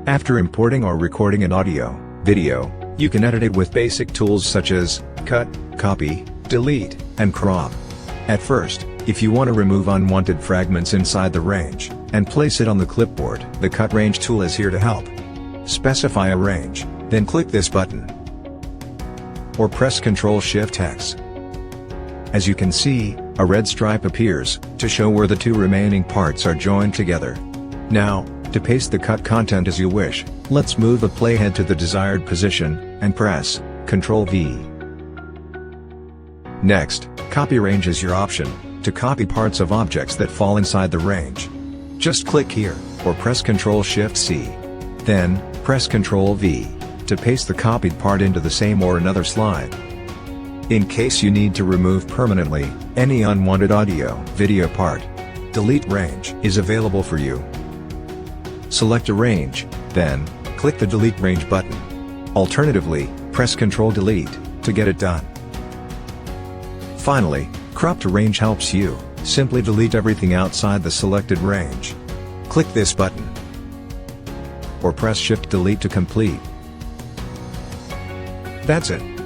After importing or recording an audio, video, you can edit it with basic tools such as cut, copy, delete, and crop. At first, if you want to remove unwanted fragments inside the range, and place it on the clipboard, the Cut Range tool is here to help. Specify a range, then click this button. Or press Ctrl-Shift-X. As you can see, a red stripe appears, to show where the two remaining parts are joined together. Now, to paste the cut content as you wish, let's move the playhead to the desired position, and press Ctrl-V. Next, Copy Range is your option, to copy parts of objects that fall inside the range. Just click here, or press Ctrl-Shift-C. Then, press Ctrl-V, to paste the copied part into the same or another slide. In case you need to remove permanently any unwanted audio, video part, Delete Range is available for you. Select a range, then, click the Delete Range button. Alternatively, press Ctrl-Delete, to get it done. Finally, Crop to Range helps you, simply delete everything outside the selected range. Click this button. Or press Shift-Delete to complete. That's it.